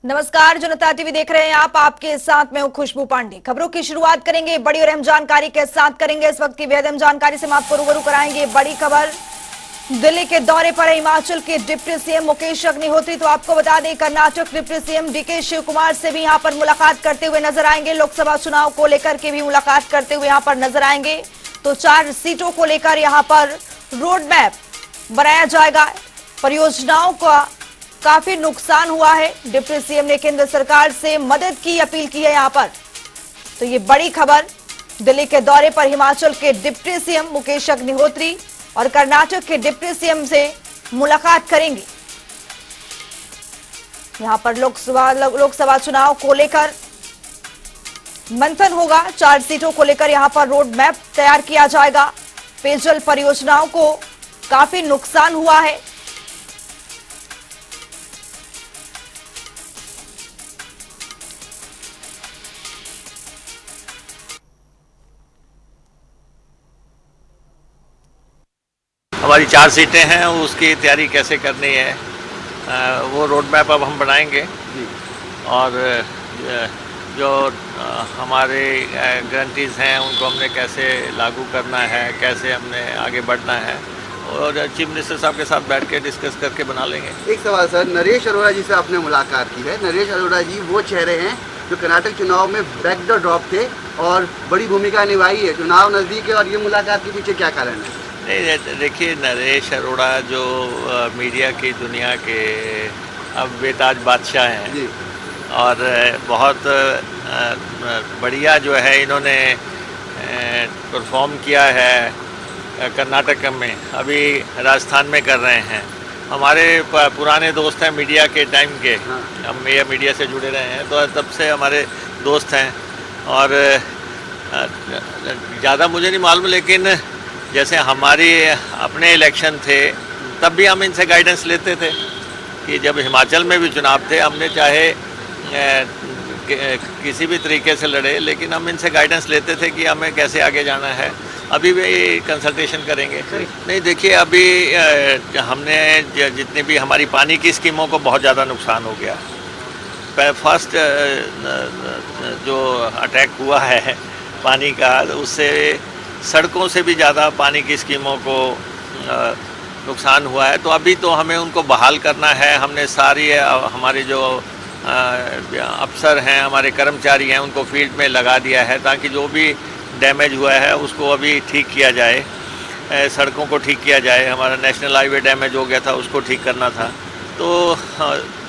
नमस्कार, जनता टीवी देख रहे हैं आप। आपके साथ मैं हूं खुशबू पांडे। खबरों की शुरुआत करेंगे बड़ी और अहम जानकारी के साथ करेंगे। इस वक्त की बेहद अहम जानकारी से हम आपको रूबरू कराएंगे। बड़ी खबर, दिल्ली के दौरे पर हिमाचल के डिप्टी सीएम मुकेश अग्निहोत्री। तो आपको बता दें, Karnataka deputy CM DK Shivakumar से भी यहां पर मुलाकात करते हुए नजर आएंगे। लोकसभा चुनाव को लेकर के भी मुलाकात करते हुए यहां पर नजर आएंगे। तो 4 सीटों को लेकर यहां पर रोड मैप बनाया जाएगा। परियोजनाओं का काफी नुकसान हुआ है। डिप्टी सीएम ने केंद्र सरकार से मदद की अपील की है यहां पर। तो ये बड़ी खबर, दिल्ली के दौरे पर हिमाचल के डिप्टी सीएम मुकेश अग्निहोत्री और कर्नाटक के डिप्टी सीएम से मुलाकात करेंगे। यहां पर लोकसभा चुनाव को लेकर मंथन होगा। 4 सीटों को लेकर यहां पर रोड मैप तैयार किया जाएगा। पेयजल परियोजनाओं को काफी नुकसान हुआ है। हमारी 4 सीटें हैं, उसकी तैयारी कैसे करनी है वो रोड मैप अब हम बनाएंगे। और जो हमारे गारंटीज़ हैं उनको हमने कैसे लागू करना है, कैसे हमने आगे बढ़ना है, और चीफ मिनिस्टर साहब के साथ बैठ के डिस्कस करके बना लेंगे। एक सवाल सर, नरेश अरोड़ा जी से आपने मुलाकात की है। नरेश अरोड़ा जी वो चेहरे हैं जो कर्नाटक चुनाव में बैक द ड्रॉप थे और बड़ी भूमिका निभाई है। चुनाव नज़दीक है और ये मुलाकात के पीछे क्या कारण है? नहीं, देखिए, नरेश अरोड़ा जो मीडिया की दुनिया के अब बेताज बादशाह हैं जी। और बहुत बढ़िया जो है इन्होंने परफॉर्म किया है कर्नाटक में, अभी राजस्थान में कर रहे हैं। हमारे पुराने दोस्त हैं मीडिया के टाइम के। हाँ। हम मीडिया से जुड़े रहे हैं तो तब से हमारे दोस्त हैं। और ज़्यादा मुझे नहीं मालूम, लेकिन जैसे हमारी अपने इलेक्शन थे तब भी हम इनसे गाइडेंस लेते थे कि जब हिमाचल में भी चुनाव थे, हमने चाहे किसी भी तरीके से लड़े, लेकिन हम इनसे गाइडेंस लेते थे कि हमें कैसे आगे जाना है। अभी भी कंसल्टेशन करेंगे। नहीं, देखिए, अभी हमने जितनी भी हमारी पानी की स्कीमों को बहुत ज़्यादा नुकसान हो गया। फर्स्ट जो अटैक हुआ है पानी का, उससे सड़कों से भी ज़्यादा पानी की स्कीमों को नुकसान हुआ है। तो अभी तो हमें उनको बहाल करना है। हमने सारी हमारे जो अफसर हैं, हमारे कर्मचारी हैं, उनको फील्ड में लगा दिया है ताकि जो भी डैमेज हुआ है उसको अभी ठीक किया जाए, सड़कों को ठीक किया जाए। हमारा नेशनल हाईवे डैमेज हो गया था, उसको ठीक करना था। तो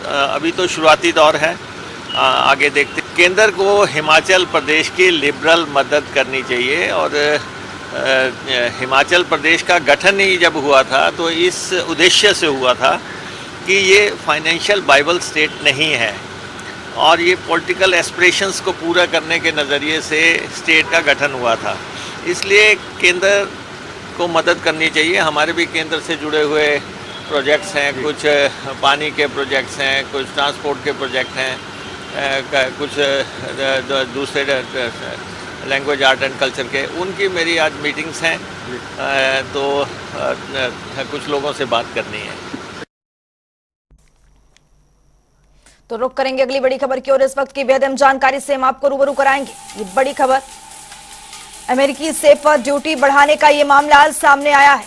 अभी तो शुरुआती दौर है, आगे देखते। केंद्र को हिमाचल प्रदेश की लिबरल मदद करनी चाहिए। और हिमाचल प्रदेश का गठन ही जब हुआ था तो इस उद्देश्य से हुआ था कि ये फाइनेंशियल बाइबल स्टेट नहीं है और ये पॉलिटिकल एस्पिरेशंस को पूरा करने के नज़रिए से स्टेट का गठन हुआ था। इसलिए केंद्र को मदद करनी चाहिए। हमारे भी केंद्र से जुड़े हुए प्रोजेक्ट्स हैं, कुछ पानी के प्रोजेक्ट्स हैं, कुछ ट्रांसपोर्ट के प्रोजेक्ट हैं, कुछ दूसरे लैंग्वेज आर्ट एंड कल्चर के। उनकी मेरी आज मीटिंग्स हैं, तो कुछ लोगों से बात करनी है। तो रुक करेंगे अगली बड़ी खबर की ओर। इस वक्त की बेहद अहम जानकारी से हम आपको रूबरू कराएंगे। ये बड़ी खबर, अमेरिकी सेब पर ड्यूटी बढ़ाने का ये मामला आज सामने आया है।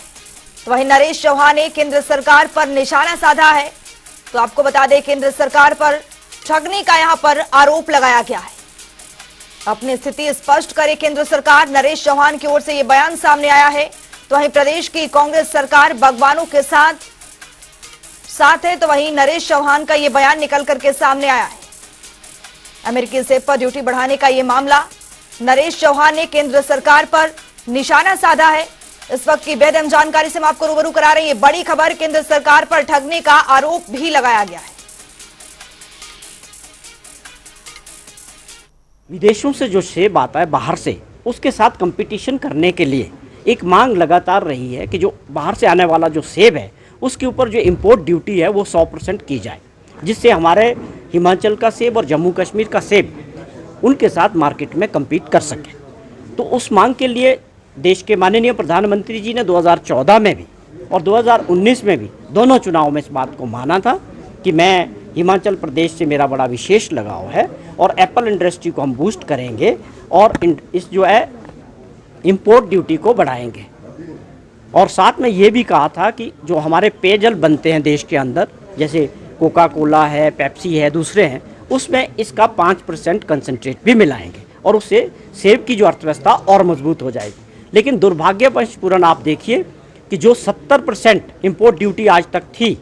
तो वहीं नरेश चौहान ने केंद्र सरकार पर निशाना साधा है। तो आपको बता दें, केंद्र सरकार पर ठगने का यहां पर आरोप लगाया गया है। अपनी स्थिति स्पष्ट करे केंद्र सरकार, नरेश चौहान की ओर से यह बयान सामने आया है। तो वहीं प्रदेश की कांग्रेस सरकार भगवानों के साथ है, तो वहीं नरेश चौहान का यह बयान निकल करके सामने आया है। अमेरिकी सेब पर ड्यूटी बढ़ाने का यह मामला, नरेश चौहान ने केंद्र सरकार पर निशाना साधा है। इस वक्त की बेहद अहम जानकारी से हम आपको रूबरू करा रहे हैं। बड़ी खबर, केंद्र सरकार पर ठगने का आरोप भी लगाया गया है। विदेशों से जो सेब आता है बाहर से, उसके साथ कंपटीशन करने के लिए एक मांग लगातार रही है कि जो बाहर से आने वाला जो सेब है उसके ऊपर जो इंपोर्ट ड्यूटी है वो 100% की जाए, जिससे हमारे हिमाचल का सेब और जम्मू कश्मीर का सेब उनके साथ मार्केट में कम्पीट कर सके। तो उस मांग के लिए देश के माननीय प्रधानमंत्री जी ने 2014 में भी और 2019 में भी दोनों चुनाव में इस बात को माना था कि मैं हिमाचल प्रदेश से मेरा बड़ा विशेष लगाव है और एप्पल इंडस्ट्री को हम बूस्ट करेंगे और इस जो है इंपोर्ट ड्यूटी को बढ़ाएंगे। और साथ में ये भी कहा था कि जो हमारे पेयजल बनते हैं देश के अंदर, जैसे कोका कोला है, पेप्सी है, दूसरे हैं, उसमें इसका 5% कंसंट्रेट भी मिलाएंगे और उससे सेब की जो अर्थव्यवस्था और मजबूत हो जाएगी। लेकिन दुर्भाग्यवश पूरन आप देखिए कि जो 70% इम्पोर्ट ड्यूटी आज तक थी,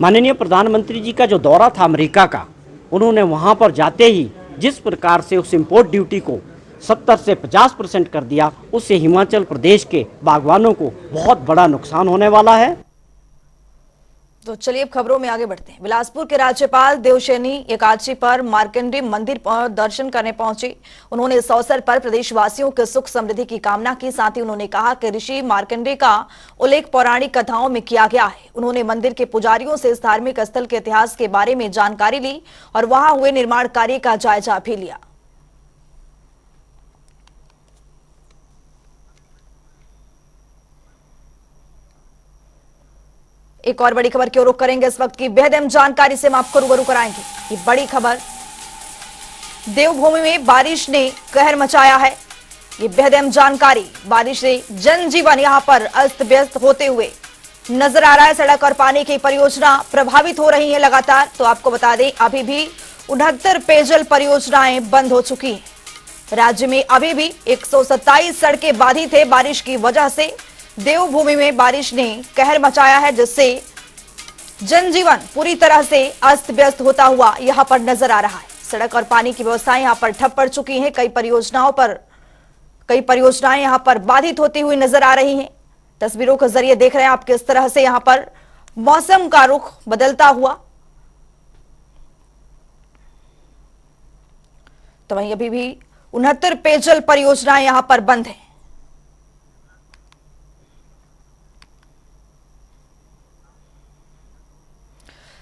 माननीय प्रधानमंत्री जी का जो दौरा था अमेरिका का, उन्होंने वहाँ पर जाते ही जिस प्रकार से उस इम्पोर्ट ड्यूटी को 70 से 50% कर दिया, उससे हिमाचल प्रदेश के बागवानों को बहुत बड़ा नुकसान होने वाला है। तो चलिए अब खबरों में आगे बढ़ते हैं। बिलासपुर के राज्यपाल देवशयनी एकादशी पर मार्कंडे मंदिर दर्शन करने पहुंचे। उन्होंने इस अवसर पर प्रदेशवासियों के सुख समृद्धि की कामना की। साथ ही उन्होंने कहा कि ऋषि मार्कंडे का उल्लेख पौराणिक कथाओं में किया गया है। उन्होंने मंदिर के पुजारियों से इस धार्मिक स्थल के इतिहास के बारे में जानकारी ली और वहां हुए निर्माण कार्य का जायजा भी लिया। एक और बड़ी खबर की ओर रुख करेंगे। इस वक्त की बेहद अहम जानकारी से हम आपको रूबरू कराएंगे। ये बड़ी खबर, देवभूमि में बारिश ने कहर मचाया है। ये बेहद अहम जानकारी, बारिश से जनजीवन यहां पर अस्त व्यस्त होते हुए नजर आ रहा है। सड़क और पानी की परियोजना प्रभावित हो रही है लगातार। तो आपको बता दें, अभी भी 69 पेयजल परियोजनाएं बंद हो चुकी हैं। राज्य में अभी भी 127 सड़कें बाधित है। बारिश की वजह से देवभूमि में बारिश ने कहर मचाया है, जिससे जनजीवन पूरी तरह से अस्त व्यस्त होता हुआ यहां पर नजर आ रहा है। सड़क और पानी की व्यवस्थाएं यहां पर ठप पड़ चुकी हैं। कई परियोजनाएं यहां पर बाधित होती हुई नजर आ रही हैं। तस्वीरों के जरिए देख रहे हैं आप किस तरह से यहां पर मौसम का रुख बदलता हुआ। तो वहीं अभी भी 69 पेयजल परियोजनाएं यहां पर बंद हैं।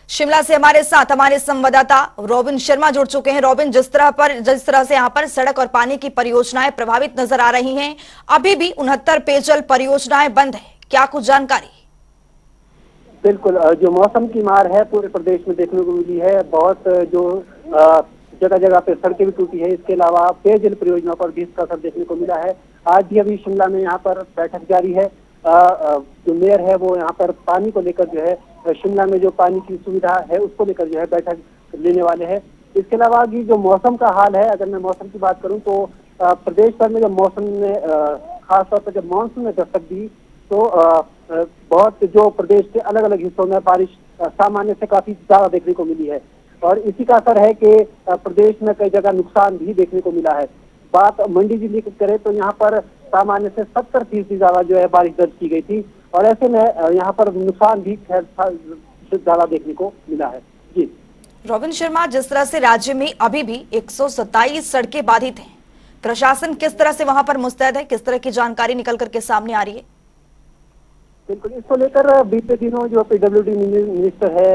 शिमला से हमारे साथ हमारे संवाददाता रॉबिन शर्मा जुड़ चुके हैं। रॉबिन, जिस तरह से यहाँ पर सड़क और पानी की परियोजनाएं प्रभावित नजर आ रही हैं, अभी भी 69 पेयजल परियोजनाएं बंद है, क्या कुछ जानकारी? बिल्कुल, जो मौसम की मार है पूरे प्रदेश में देखने को मिली है। बहुत जो जगह जगह पे सड़कें भी टूटी है। इसके अलावा पेयजल परियोजना पर भी इसका असर देखने को मिला है। आज भी अभी शिमला में यहाँ पर बैठक जारी है। जो मेयर है वो यहाँ पर पानी को लेकर जो है, शिमला में जो पानी की सुविधा है उसको लेकर जो है बैठक लेने वाले हैं। इसके अलावा भी जो मौसम का हाल है, अगर मैं मौसम की बात करूं तो प्रदेश भर में जब मौसम ने खासतौर पर जब मानसून ने दस्तक दी तो बहुत जो प्रदेश के अलग अलग हिस्सों में बारिश सामान्य से काफी ज्यादा देखने को मिली है और इसी का असर है कि प्रदेश में कई जगह नुकसान भी देखने को मिला है। बात मंडी जिले की करें तो यहाँ पर सामान्य से 70% ज्यादा जो है बारिश दर्ज की गई थी और ऐसे में यहाँ पर नुकसान भी खैर ज्यादा देखने को मिला है। जी रॉबिन शर्मा, जिस तरह से राज्य में अभी भी 127 सड़कें बाधित हैं, प्रशासन किस तरह से वहां पर मुस्तैद है, किस तरह की जानकारी निकल करके सामने आ रही है? बिल्कुल, इसको लेकर बीते दिनों जो पीडब्ल्यूडी मिनिस्टर है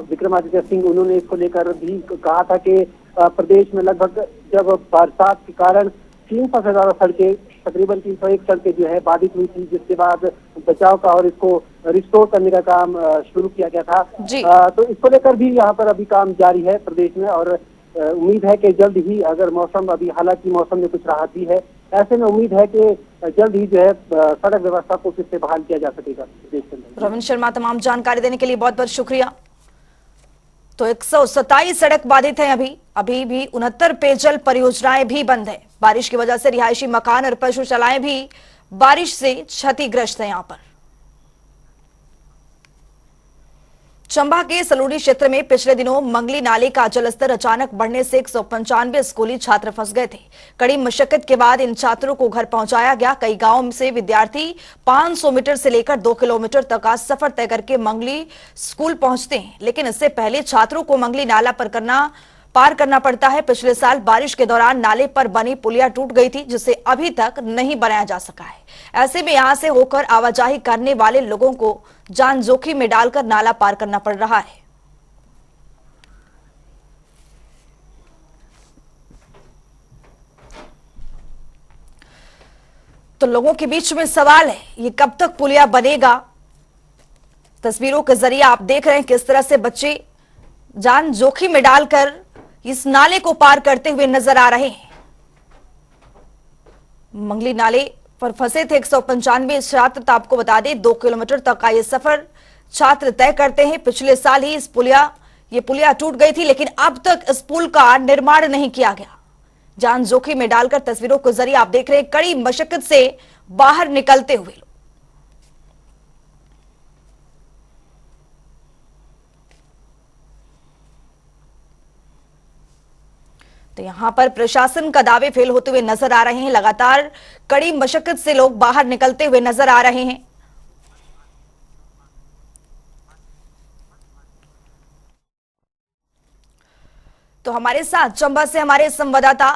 विक्रमादित्य सिंह, उन्होंने इसको लेकर भी कहा था कि प्रदेश में लगभग जब बरसात के कारण 300 से ज्यादा सड़कें, तकरीबन 301 सड़कें जो है बाधित हुई थी, जिसके बाद बचाव का और इसको रिस्टोर करने का काम शुरू किया गया था। तो इसको लेकर भी यहाँ पर अभी काम जारी है प्रदेश में और उम्मीद है कि जल्द ही, अगर मौसम अभी हालांकि मौसम में कुछ राहत भी है, ऐसे में उम्मीद है कि जल्द ही जो है सड़क व्यवस्था को फिर से बहाल किया जा सकेगा प्रदेश के अंदर। रॉबिन शर्मा, तमाम जानकारी देने के लिए बहुत बहुत शुक्रिया। तो 127 सड़क बाधित है। अभी भी 69 पेयजल परियोजनाएं भी बंद है। बारिश की वजह से रिहायशी मकान और पशुशालाएं भी बारिश से क्षतिग्रस्त है। यहां पर चंबा के सलूनी क्षेत्र में पिछले दिनों मंगली नाले का जलस्तर अचानक बढ़ने से 195 स्कूली छात्र फंस गए थे। कड़ी मशक्कत के बाद इन छात्रों को घर पहुंचाया गया। कई गांवों से विद्यार्थी 500 मीटर से लेकर 2 किलोमीटर तक का सफर तय करके मंगली स्कूल पहुंचते हैं, लेकिन इससे पहले छात्रों को मंगली नाला पार करना पड़ता है। पिछले साल बारिश के दौरान नाले पर बनी पुलिया टूट गई थी, जिसे अभी तक नहीं बनाया जा सका है। ऐसे में यहां से होकर आवाजाही करने वाले लोगों को जान जोखिम में डालकर नाला पार करना पड़ रहा है। तो लोगों के बीच में सवाल है, ये कब तक पुलिया बनेगा? तस्वीरों के जरिए आप देख रहे हैं किस तरह से बच्चे जान जोखिम में डालकर इस नाले को पार करते हुए नजर आ रहे हैं। मंगली नाले पर फंसे थे 195 छात्र। तो आपको बता दें 2 किलोमीटर तक का ये सफर छात्र तय करते हैं। पिछले साल ही ये पुलिया टूट गई थी, लेकिन अब तक इस पुल का निर्माण नहीं किया गया। जान जोखिम में डालकर तस्वीरों के जरिए आप देख रहे हैं कड़ी मशक्कत से बाहर निकलते हुए लोग। तो यहां पर प्रशासन का दावे फेल होते हुए नजर आ रहे हैं। लगातार कड़ी मशक्कत से लोग बाहर निकलते हुए नजर आ रहे हैं। तो हमारे साथ चंबा से हमारे संवाददाता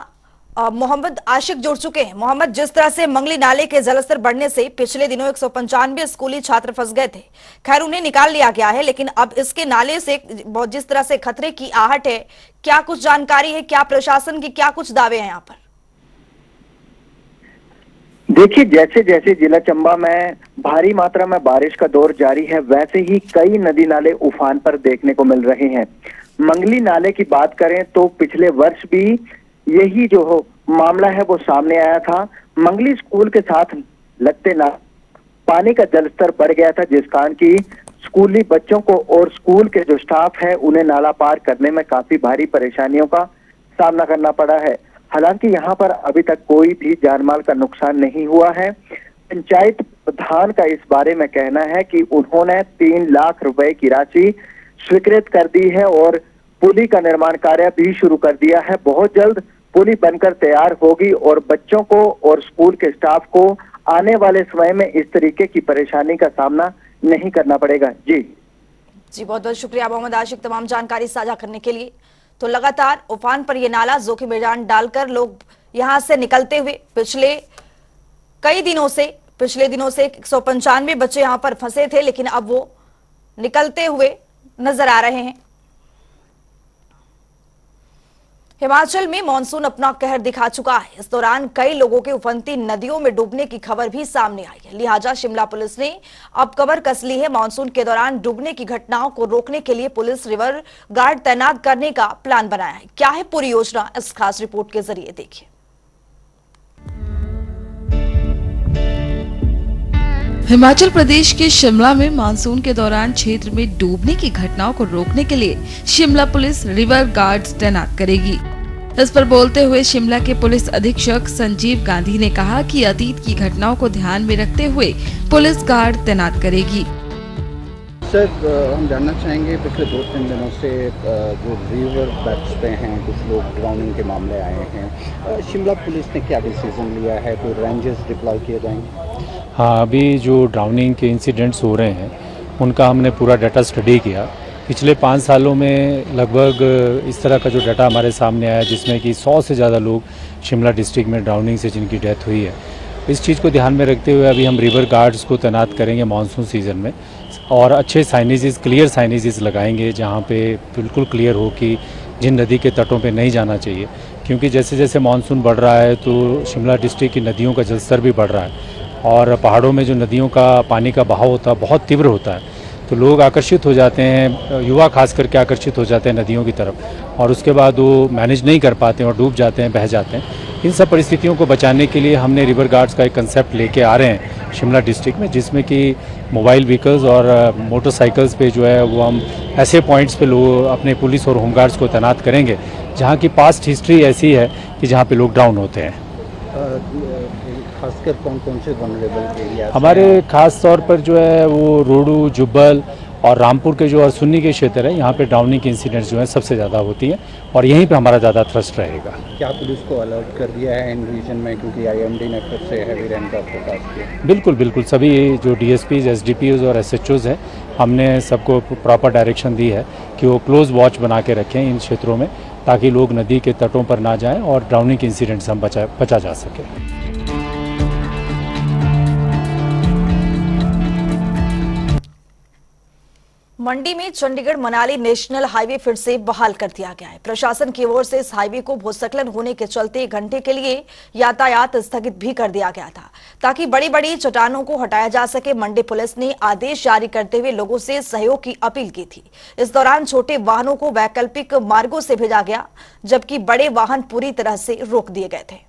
मोहम्मद आशिक जुड़ चुके हैं। मोहम्मद, जिस तरह से मंगली नाले के जलस्तर बढ़ने से पिछले दिनों 195 स्कूली छात्र फंस गए थे, खैर उन्हें निकाल लिया गया है, लेकिन अब इसके नाले से जिस तरह से खतरे की आहट है, क्या कुछ जानकारी है, क्या प्रशासन की क्या कुछ दावे हैं यहाँ पर? देखिए, जैसे जैसे जिला चंबा में भारी मात्रा में बारिश का दौर जारी है, वैसे ही कई नदी नाले उफान पर देखने को मिल रहे हैं। मंगली नाले की बात करें तो पिछले वर्ष भी यही जो मामला है वो सामने आया था। मंगली स्कूल के साथ लगते ना पानी का जलस्तर बढ़ गया था, जिस कारण की स्कूली बच्चों को और स्कूल के जो स्टाफ है उन्हें नाला पार करने में काफी भारी परेशानियों का सामना करना पड़ा है। हालांकि यहाँ पर अभी तक कोई भी जानमाल का नुकसान नहीं हुआ है। पंचायत प्रधान का इस बारे में कहना है कि उन्होंने 3 लाख रुपए की राशि स्वीकृत कर दी है और पुली का निर्माण कार्य भी शुरू कर दिया है। बहुत जल्द पुली बनकर तैयार होगी और बच्चों को और स्कूल के स्टाफ को आने वाले समय में इस तरीके की परेशानी का सामना नहीं करना पड़ेगा। जी बहुत बहुत शुक्रिया मोहम्मद आशिक तमाम जानकारी साझा करने के लिए। तो लगातार उफान पर यह नाला जोखिम में जान डालकर लोग यहां से निकलते हुए पिछले दिनों से 195 बच्चे यहां पर फंसे थे, लेकिन अब वो निकलते हुए नजर आ रहे हैं। हिमाचल में मानसून अपना कहर दिखा चुका है। इस दौरान कई लोगों के उफनती नदियों में डूबने की खबर भी सामने आई है। लिहाजा शिमला पुलिस ने अब कमर कस ली है। मानसून के दौरान डूबने की घटनाओं को रोकने के लिए पुलिस रिवर गार्ड तैनात करने का प्लान बनाया है। क्या है पूरी योजना, इस खास रिपोर्ट के जरिए देखिए। हिमाचल प्रदेश के शिमला में मानसून के दौरान क्षेत्र में डूबने की घटनाओं को रोकने के लिए शिमला पुलिस रिवर गार्ड्स तैनात करेगी। इस पर बोलते हुए शिमला के पुलिस अधीक्षक संजीव गांधी ने कहा कि अतीत की घटनाओं को ध्यान में रखते हुए पुलिस गार्ड तैनात करेगी। सर, हम जानना चाहेंगे पिछले 2-3 दिनों से जो रिवर बैंक्स पे हैं कुछ लोग ड्राउनिंग के मामले आए हैं, शिमला पुलिस ने क्या डिसीजन लिया है? कोई रेंजर्स डिप्लॉय किए जाएंगे? हाँ, अभी जो ड्राउनिंग के इंसिडेंट्स हो रहे हैं उनका हमने पूरा डाटा स्टडी किया। पिछले 5 सालों में लगभग इस तरह का जो डाटा हमारे सामने आया जिसमें कि 100 से ज़्यादा लोग शिमला डिस्ट्रिक्ट में ड्राउनिंग से जिनकी डेथ हुई है। इस चीज़ को ध्यान में रखते हुए अभी हम रिवर गार्ड्स को तैनात करेंगे मानसून सीज़न में और अच्छे साइनेजेस, क्लियर साइनेजेस लगाएंगे जहाँ पे बिल्कुल क्लियर हो कि जिन नदी के तटों पे नहीं जाना चाहिए, क्योंकि जैसे जैसे मानसून बढ़ रहा है तो शिमला डिस्ट्रिक्ट की नदियों का जलस्तर भी बढ़ रहा है और पहाड़ों में जो नदियों का पानी का बहाव होता है बहुत तीव्र होता है, तो लोग आकर्षित हो जाते हैं, युवा खास करके आकर्षित हो जाते हैं नदियों की तरफ और उसके बाद वो मैनेज नहीं कर पाते हैं और डूब जाते हैं, बह जाते हैं। इन सब परिस्थितियों को बचाने के लिए हमने रिवर गार्ड्स का एक कंसेप्ट लेके आ रहे हैं शिमला डिस्ट्रिक्ट में, जिसमें कि मोबाइल व्हीकल्स और मोटरसाइकिल्स पे जो है वो हम ऐसे पॉइंट्स पे लोग अपने पुलिस और होमगार्ड्स को तैनात करेंगे जहाँ की पास्ट हिस्ट्री ऐसी है कि जहाँ पे लोग डाउन होते हैं। खासकर कौन से वनरेबल एरिया? हमारे खास तौर पर जो है वो रोडू, जुब्बल और रामपुर के जो सुन्नी के क्षेत्र है, यहाँ पे डाउनिंग के इंसिडेंट्स जो है सबसे ज़्यादा होती हैं और यहीं पे हमारा ज़्यादा थ्रस्ट रहेगा। क्या पुलिस को अलर्ट कर दिया है इन रीजन में, क्योंकि IMD ने फिर से हैवी रेन का फोरकास्ट किया? बिल्कुल सभी जो DSPs, SDPOs और SHOs हैं, हमने सबको प्रॉपर डायरेक्शन दी है कि वो क्लोज वॉच बना के रखें इन क्षेत्रों में ताकि लोग नदी के तटों पर ना जाएँ और ड्राउनिंग के इंसिडेंट्स हम बचा जा सके। मंडी में चंडीगढ़ मनाली नेशनल हाईवे फिर से बहाल कर दिया गया है। प्रशासन की ओर से इस हाईवे को भूस्खलन होने के चलते 1 घंटे के लिए यातायात स्थगित भी कर दिया गया था, ताकि बड़ी बड़ी चट्टानों को हटाया जा सके। मंडी पुलिस ने आदेश जारी करते हुए लोगों से सहयोग की अपील की थी। इस दौरान छोटे वाहनों को वैकल्पिक मार्गों से भेजा गया, जबकि बड़े वाहन पूरी तरह से रोक दिए गए थे।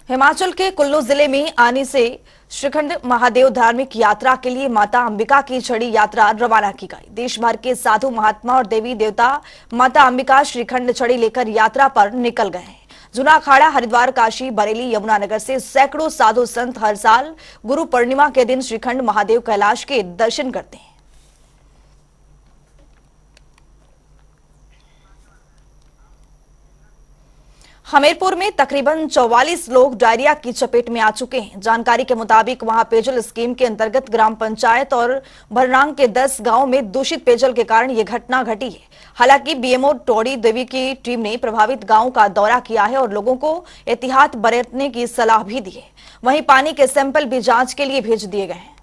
हिमाचल के कुल्लू जिले में आने से श्रीखंड महादेव धार्मिक यात्रा के लिए माता अंबिका की छड़ी यात्रा रवाना की गई। देश भर के साधु महात्मा और देवी देवता माता अंबिका श्रीखंड छड़ी लेकर यात्रा पर निकल गए हैं। जूना अखाड़ा, हरिद्वार, काशी, बरेली, यमुनानगर से सैकड़ों साधु संत हर साल गुरु पूर्णिमा के दिन श्रीखंड महादेव कैलाश के दर्शन करते हैं। हमीरपुर में तकरीबन 44 लोग डायरिया की चपेट में आ चुके हैं। जानकारी के मुताबिक वहां पेयजल स्कीम के अंतर्गत ग्राम पंचायत और भरनांग के 10 गांवों में दूषित पेयजल के कारण यह घटना घटी है। हालांकि बीएमओ टोड़ी देवी की टीम ने प्रभावित गांवों का दौरा किया है और लोगों को एहतियात बरतने की सलाह भी दी है। वहीं पानी के सैंपल भी जांच के लिए भेज दिए गए हैं।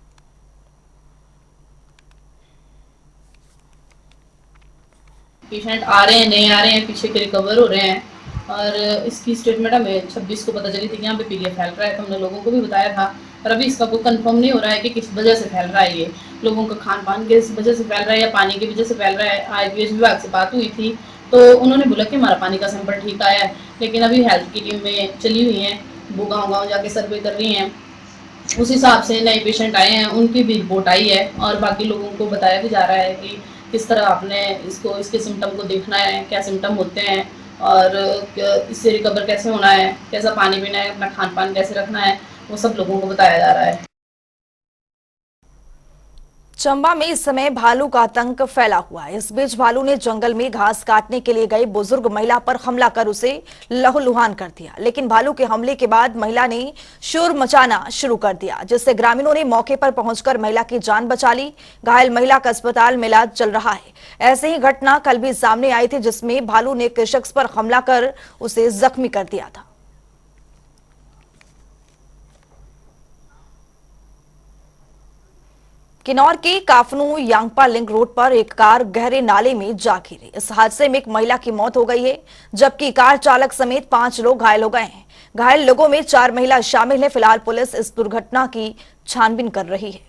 पेशेंट आ रहे हैं, नहीं आ रहे हैं, पीछे के रिकवर हो रहे हैं। और इसकी स्टेटमेंट हमें 26 को पता चली थी कि यहाँ पे पीलिया फैल रहा है, तो हमने लोगों को भी बताया था। पर अभी इसका कोई कंफर्म नहीं हो रहा है कि किस वजह से फैल रहा है। ये लोगों का खान पान की वजह से फैल रहा है या पानी की वजह से फैल रहा है। आईपीएच विभाग से बात हुई थी तो उन्होंने बोला कि हमारा पानी का सैंपल ठीक आया है, लेकिन अभी हेल्थ की टीम में चली हुई है, वो गाँव जाके सर्वे कर रही हैं। उस हिसाब से नए पेशेंट आए हैं, उनकी भी रिपोर्ट आई है और बाकी लोगों को बताया भी जा रहा है कि किस तरह आपने इसके सिम्टम को देखना है, क्या सिम्टम होते हैं और इससे रिकवर कैसे होना है, कैसा पानी पीना है, अपना खान पान कैसे रखना है, वो सब लोगों को बताया जा रहा है। चंबा में इस समय भालू का आतंक फैला हुआ है। इस बीच भालू ने जंगल में घास काटने के लिए गई बुजुर्ग महिला पर हमला कर उसे लहूलुहान कर दिया, लेकिन भालू के हमले के बाद महिला ने शोर मचाना शुरू कर दिया, जिससे ग्रामीणों ने मौके पर पहुंचकर महिला की जान बचा ली। घायल महिला का अस्पताल में इलाज चल रहा है। ऐसे ही घटना कल भी सामने आई थी, जिसमें भालू ने एक शख्स पर हमला कर उसे जख्मी कर दिया था। किन्नौर के काफनू यांगपा लिंक रोड पर एक कार गहरे नाले में जा गिरी। इस हादसे में एक महिला की मौत हो गई है, जबकि कार चालक समेत 5 लोग घायल हो गए हैं। घायल लोगों में 4 महिला शामिल है। फिलहाल पुलिस इस दुर्घटना की छानबीन कर रही है।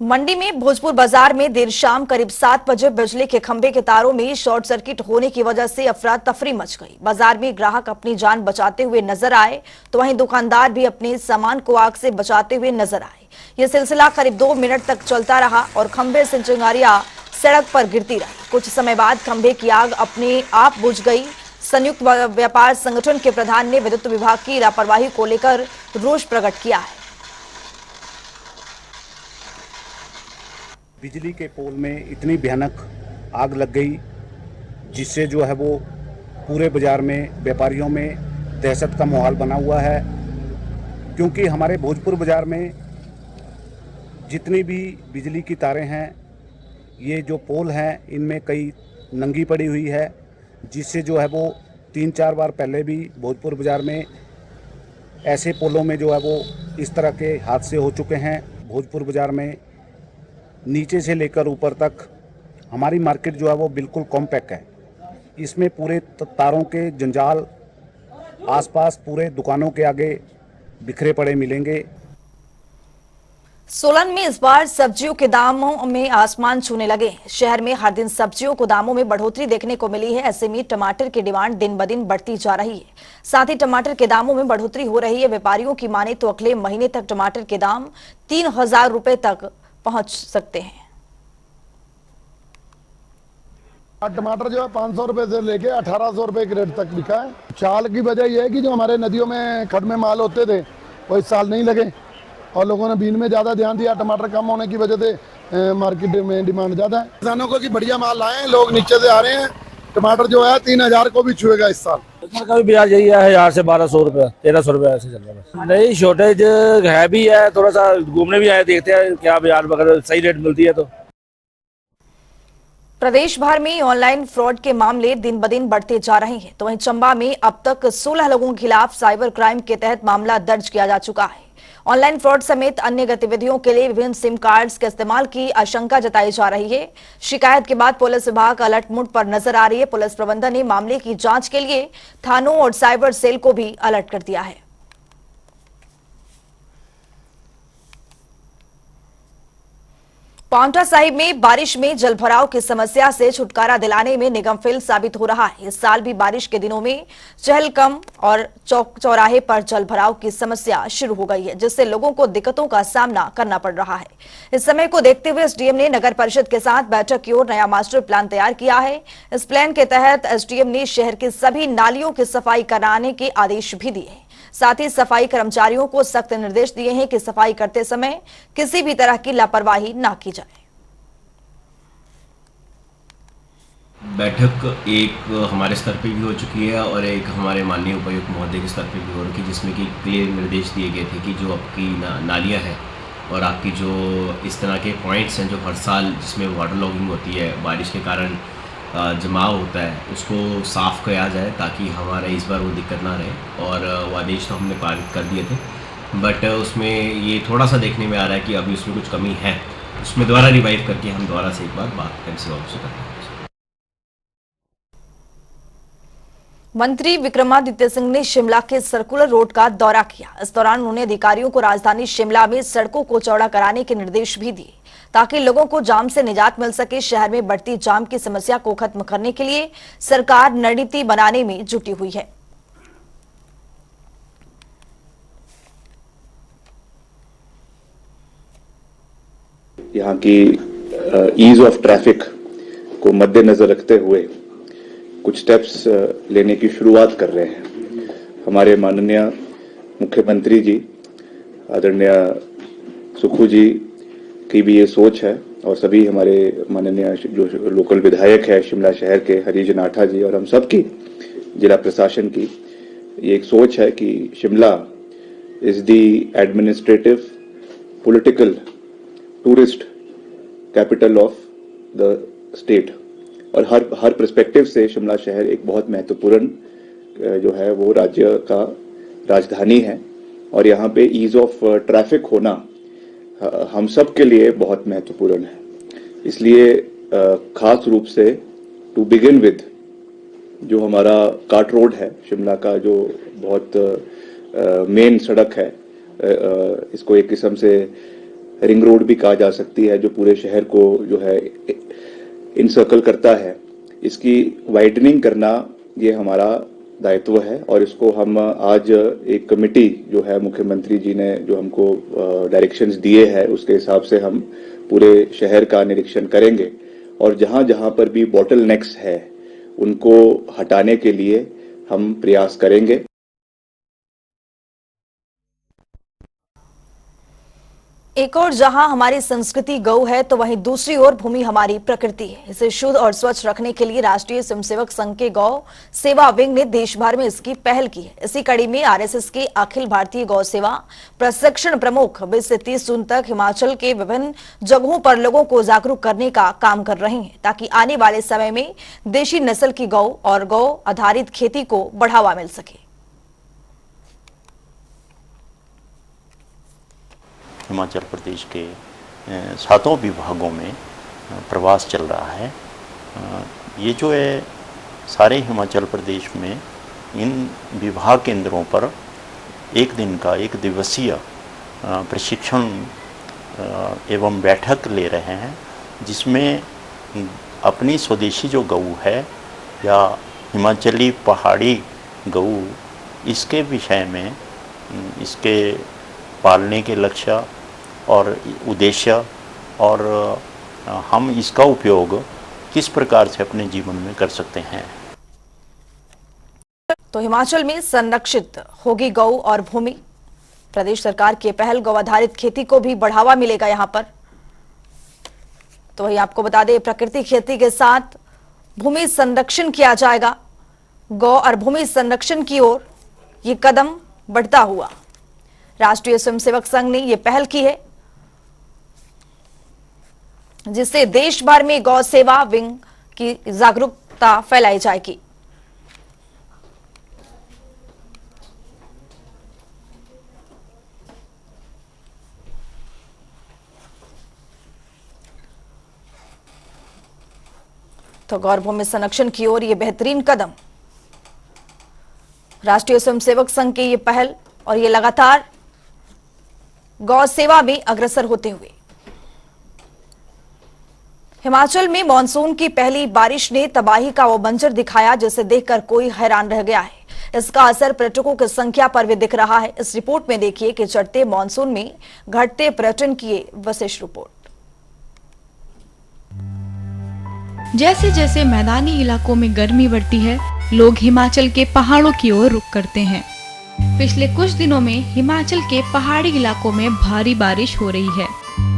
मंडी में भोजपुर बाजार में देर शाम करीब 7 बजे बिजली के खंभे के तारों में शॉर्ट सर्किट होने की वजह से अफरा तफरी मच गई। बाजार में ग्राहक अपनी जान बचाते हुए नजर आए, तो वहीं दुकानदार भी अपने सामान को आग से बचाते हुए नजर आए। यह सिलसिला करीब 2 मिनट तक चलता रहा और खंभे से चिंगारियां सड़क पर गिरती रही। कुछ समय बाद खंभे की आग अपने आप बुझ गई। संयुक्त व्यापार संगठन के प्रधान ने विद्युत विभाग की लापरवाही को लेकर रोष प्रकट किया है। बिजली के पोल में इतनी भयानक आग लग गई, जिससे जो है वो पूरे बाजार में व्यापारियों में दहशत का माहौल बना हुआ है। क्योंकि हमारे भोजपुर बाजार में जितनी भी बिजली की तारें हैं, ये जो पोल हैं, इनमें कई नंगी पड़ी हुई है, जिससे जो है वो 3-4 बार पहले भी भोजपुर बाजार में ऐसे पोलों में जो है वो इस तरह के हादसे हो चुके हैं। भोजपुर बाजार में नीचे से लेकर ऊपर तक हमारी मार्केट जो है वो बिल्कुल कॉम्पैक्ट है। इसमें पूरे तारों के जंजाल आसपास पूरे दुकानों के आगे बिखरे पड़े मिलेंगे। सोलन में इस बार सब्जियों के दामों में आसमान छूने लगे। शहर में हर दिन सब्जियों को दामों में बढ़ोतरी देखने को मिली है। ऐसे में टमाटर की डिमांड दिन ब दिन बढ़ती जा रही है। साथ ही टमाटर के दामों में बढ़ोतरी हो रही है। व्यापारियों की माने तो अगले महीने तक टमाटर के दाम 3000 रुपए तक पहुंच सकते हैं। टमाटर जो है 500 रुपए से लेके 1800 रुपए के रेट तक बिका है। चाल की वजह यह है कि जो हमारे नदियों में खड में माल होते थे वो इस साल नहीं लगे और लोगों ने बीन में ज्यादा ध्यान दिया। टमाटर कम होने की वजह से मार्केट में डिमांड ज्यादा है। किसानों को कि बढ़िया माल लाए, लोग नीचे से आ रहे हैं। टमाटर जो है 3000 को भी छुएगा इस साल। का भी ब्याज यही है 1000 से 1200 रुपये 1300 रुपये ऐसे चल रहा है। नहीं, शॉर्टेज है भी है, थोड़ा सा घूमने भी आए, देखते हैं क्या ब्याज वगैरह सही रेट मिलती है तो। प्रदेश भर में ऑनलाइन फ्रॉड के मामले दिन ब दिन बढ़ते जा रहे हैं, तो वहीं चंबा में अब तक 16 लोगों के खिलाफ साइबर क्राइम के तहत मामला दर्ज किया जा चुका है। ऑनलाइन फ्रॉड समेत अन्य गतिविधियों के लिए विभिन्न सिम कार्ड्स के इस्तेमाल की आशंका जताई जा रही है। शिकायत के बाद पुलिस विभाग अलर्ट मोड पर नजर आ रही है। पुलिस प्रबंधन ने मामले की जांच के लिए थानों और साइबर सेल को भी अलर्ट कर दिया है। पांवटा साहिब में बारिश में जलभराव की समस्या से छुटकारा दिलाने में निगम फेल साबित हो रहा है। इस साल भी बारिश के दिनों में चहलकम और चौक चौराहे पर जलभराव की समस्या शुरू हो गई है, जिससे लोगों को दिक्कतों का सामना करना पड़ रहा है। इस समय को देखते हुए एसडीएम ने नगर परिषद के साथ बैठक की और नया मास्टर प्लान तैयार किया है। इस प्लान के तहत एसडीएम ने शहर की सभी नालियों की सफाई कराने के आदेश भी दिए हैं। साथ ही सफाई कर्मचारियों को सख्त निर्देश दिए हैं कि सफाई करते समय किसी भी तरह की लापरवाही ना की जाए। बैठक एक हमारे स्तर पे भी हो चुकी है और एक हमारे माननीय उपायुक्त महोदय के स्तर पे भी हो रही है, जिसमें कि क्लियर निर्देश दिए गए थे कि जो आपकी नालियाँ हैं और आपकी जो इस तरह के पॉइंट्स हैं जो हर साल जिसमें वाटर लॉगिंग होती है, बारिश के कारण जमाव होता है, उसको साफ़ किया जाए ताकि हमारा इस बार वो दिक्कत ना रहे। और वो आदेश तो हमने पारित कर दिए थे, बट उसमें ये थोड़ा सा देखने में आ रहा है कि अभी उसमें कुछ कमी है। उसमें दोबारा रिवाइव करके हम दोबारा से एक बार बात एमसी ऑफिस से करते हैं। मंत्री विक्रमादित्य सिंह ने शिमला के सर्कुलर रोड का दौरा किया। इस दौरान उन्होंने अधिकारियों को राजधानी शिमला में सड़कों को चौड़ा कराने के निर्देश भी दिए ताकि लोगों को जाम से निजात मिल सके। शहर में बढ़ती जाम की समस्या को खत्म करने के लिए सरकार रणनीति बनाने में जुटी हुई है। यहाँ की ईज ऑफ ट्रैफिक को मद्देनजर रखते हुए कुछ स्टेप्स लेने की शुरुआत कर रहे हैं। हमारे माननीय मुख्यमंत्री जी आदरणीय सुखू जी की भी ये सोच है और सभी हमारे माननीय जो लोकल विधायक है शिमला शहर के हरीश नाठा जी और हम सब की जिला प्रशासन की ये एक सोच है कि Shimla is the administrative political tourist capital of the state और हर पर्सपेक्टिव से शिमला शहर एक बहुत महत्वपूर्ण जो है वो राज्य का राजधानी है और यहाँ पे ईज ऑफ ट्रैफिक होना हम सब के लिए बहुत महत्वपूर्ण है। इसलिए खास रूप से टू बिगिन विद जो हमारा काट रोड है शिमला का जो बहुत मेन सड़क है, इसको एक किस्म से रिंग रोड भी कहा जा सकती है, जो पूरे शहर को जो है इनसर्कल करता है, इसकी वाइडनिंग करना ये हमारा दायित्व है और इसको हम आज एक कमेटी जो है मुख्यमंत्री जी ने जो हमको डायरेक्शंस दिए हैं उसके हिसाब से हम पूरे शहर का निरीक्षण करेंगे और जहां जहां पर भी बॉटल नेक्स है उनको हटाने के लिए हम प्रयास करेंगे। एक और जहां हमारी संस्कृति गौ है तो वहीं दूसरी ओर भूमि हमारी प्रकृति है। इसे शुद्ध और स्वच्छ रखने के लिए राष्ट्रीय स्वयंसेवक संघ के गौ सेवा विंग ने देश भर में इसकी पहल की है। इसी कड़ी में आरएसएस के अखिल भारतीय गौ सेवा प्रशिक्षण प्रमुख 20 से 30 जून तक हिमाचल के विभिन्न जगहों पर लोगों को जागरूक करने का काम कर रहे हैं ताकि आने वाले समय में देशी नस्ल की गौ और गौ आधारित खेती को बढ़ावा मिल सके। हिमाचल प्रदेश के 7 विभागों में प्रवास चल रहा है। ये जो है सारे हिमाचल प्रदेश में इन विभाग केंद्रों पर एक दिन का एक दिवसीय प्रशिक्षण एवं बैठक ले रहे हैं, जिसमें अपनी स्वदेशी जो गऊ है या हिमाचली पहाड़ी गऊ, इसके विषय में इसके पालने के लक्ष्य और उद्देश्य और हम इसका उपयोग किस प्रकार से अपने जीवन में कर सकते हैं। तो हिमाचल में संरक्षित होगी गौ और भूमि। प्रदेश सरकार की पहल गौ आधारित खेती को भी बढ़ावा मिलेगा यहां पर। तो वही आपको बता दें, प्राकृतिक खेती के साथ भूमि संरक्षण किया जाएगा। गौ और भूमि संरक्षण की ओर ये कदम बढ़ता हुआ राष्ट्रीय स्वयंसेवक संघ ने यह पहल की है, जिससे देश भर में गौ सेवा विंग की जागरूकता फैलाई जाएगी। तो गौरभूमि संरक्षण की ओर ये बेहतरीन कदम, राष्ट्रीय स्वयंसेवक संघ की ये पहल और ये लगातार गौ सेवा में अग्रसर होते हुए हिमाचल में मॉनसून की पहली बारिश ने तबाही का वो मंजर दिखाया जिसे देखकर कोई हैरान रह गया है। इसका असर पर्यटकों की संख्या पर भी दिख रहा है। इस रिपोर्ट में देखिए कि चढ़ते मॉनसून में घटते पर्यटन की ये विशेष रिपोर्ट। जैसे जैसे मैदानी इलाकों में गर्मी बढ़ती है, लोग हिमाचल के पहाड़ों की ओर रुख करते हैं। पिछले कुछ दिनों में हिमाचल के पहाड़ी इलाकों में भारी बारिश हो रही है।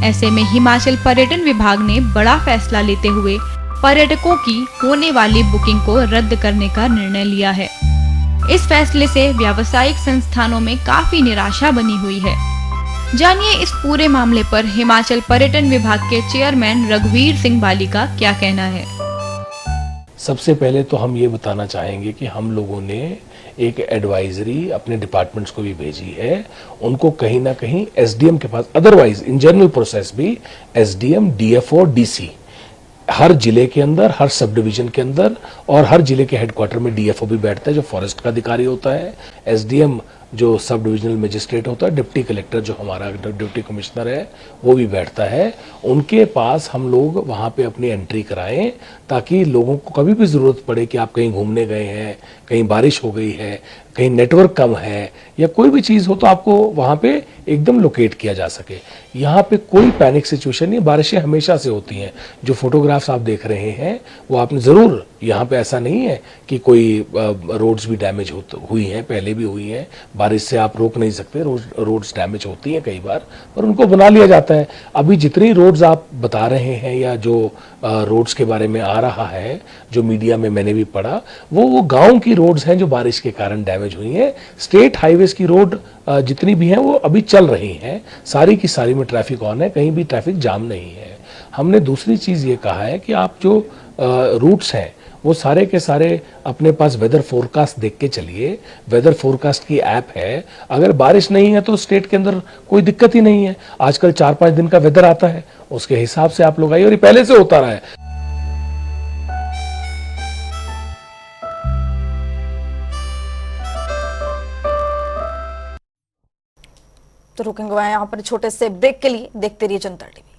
ऐसे में हिमाचल पर्यटन विभाग ने बड़ा फैसला लेते हुए पर्यटकों की होने वाली बुकिंग को रद्द करने का निर्णय लिया है। इस फैसले से व्यावसायिक संस्थानों में काफी निराशा बनी हुई है। जानिए इस पूरे मामले पर हिमाचल पर्यटन विभाग के चेयरमैन रघुवीर सिंह बाली का क्या कहना है। सबसे पहले तो हम ये बताना चाहेंगे कि हम लोगों ने एक एडवाइजरी अपने डिपार्टमेंट्स को भी भेजी है। उनको कहीं ना कहीं एसडीएम के पास, अदरवाइज इन जनरल प्रोसेस भी एसडीएम, डीएफओ, डीसी हर जिले के अंदर, हर सब डिवीजन के अंदर और हर जिले के हेडक्वार्टर में डीएफओ भी बैठता है जो फॉरेस्ट का अधिकारी होता है, एसडीएम जो सब डिविजनल मजिस्ट्रेट होता है, डिप्टी कलेक्टर जो हमारा डिप्टी कमिश्नर है वो भी बैठता है। उनके पास हम लोग वहाँ पे अपनी एंट्री कराएं ताकि लोगों को कभी भी ज़रूरत पड़े कि आप कहीं घूमने गए हैं, कहीं बारिश हो गई है, कहीं नेटवर्क कम है या कोई भी चीज़ हो तो आपको वहाँ पे एकदम लोकेट किया जा सके। यहाँ पे कोई पैनिक सिचुएशन नहीं, बारिशें हमेशा से होती हैं। जो फोटोग्राफ्स आप देख रहे हैं वो आपने ज़रूर, यहाँ पे ऐसा नहीं है कि कोई रोड्स भी डैमेज हुई हैं, पहले भी हुई हैं। बारिश से आप रोक नहीं सकते, रोड्स डैमेज होती हैं कई बार, पर उनको बना लिया जाता है। अभी जितनी रोड्स आप बता रहे हैं या जो रोड्स के बारे में आ रहा है, जो मीडिया में मैंने भी पढ़ा, वो गाँव की रोड्स हैं जो बारिश के कारण डैमेज हुई हैं। स्टेट हाईवेज की रोड जितनी भी हैं वो अभी चल रही हैं, सारी की सारी में ट्रैफिक ऑन है, कहीं भी ट्रैफिक जाम नहीं है। हमने दूसरी चीज़ ये कहा है कि आप जो रूट्स हैं वो सारे के सारे अपने पास वेदर फोरकास्ट देख के चलिए। वेदर फोरकास्ट की ऐप है, अगर बारिश नहीं है तो स्टेट के अंदर कोई दिक्कत ही नहीं है। आजकल 4-5 दिन का वेदर आता है, उसके हिसाब से आप लोग आइए, और ये पहले से होता रहा है। तो रुकेंगे यहाँ पर छोटे से ब्रेक के लिए। देखते रहिए जनता टीवी।